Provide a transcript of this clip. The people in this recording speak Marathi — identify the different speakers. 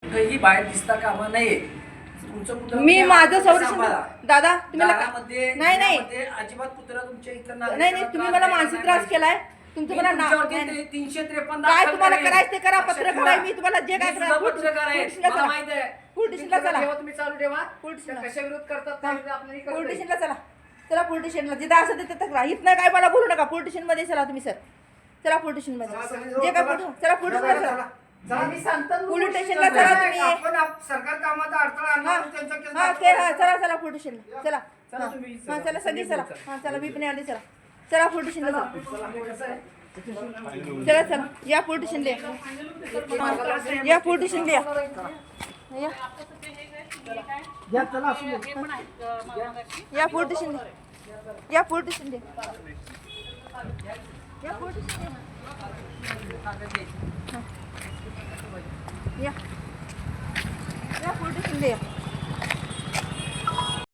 Speaker 1: कुठेही बाहेर दिसता कामा नये.
Speaker 2: मी माझं संरक्षण दादा तुम्ही नाही
Speaker 1: अजिबात कुत्रा तुमच्या इथं
Speaker 2: नाही तुम्ही मला मानसिक त्रास केलाय. तुमचं मला
Speaker 1: 353
Speaker 2: काय तुम्हाला करायचं ते करा. पत्रकार आहे मी, तुम्हाला जे काय करायचं
Speaker 1: पत्रकार आहे माहिती आहे.
Speaker 2: पोलिटिशियनला चला.
Speaker 1: तुम्ही चालू ठेवा.
Speaker 2: पोलिटिशियनला
Speaker 1: कशा विरोध करतात
Speaker 2: पोलिटिशियनला चला. चला पोलिटिशियनला जिथं असं तिथे तक्रार. इथनं काय मला बोलू नका. पोलिटिशियन मध्ये चला तुम्ही सर. चला पोलिटिशियन मध्ये जे काय चला पोलिटिशियनला चला. पोलीस स्टेशनला चला तुम्ही.
Speaker 1: सरकार कामाचा अडथळा आणणार त्यांचा
Speaker 2: हा ते चला चला पोलिटिशियनला चला. हा चला सगळी चला. हा चला मी पण आली चला. चला पोलिटिशियनला चला. चला चला या पोलिटिशियनला या पोलिटिशियनला या या पोलिटिशियन या पोलिटिशियन या पोलिटिशियन या पोलिटिशियन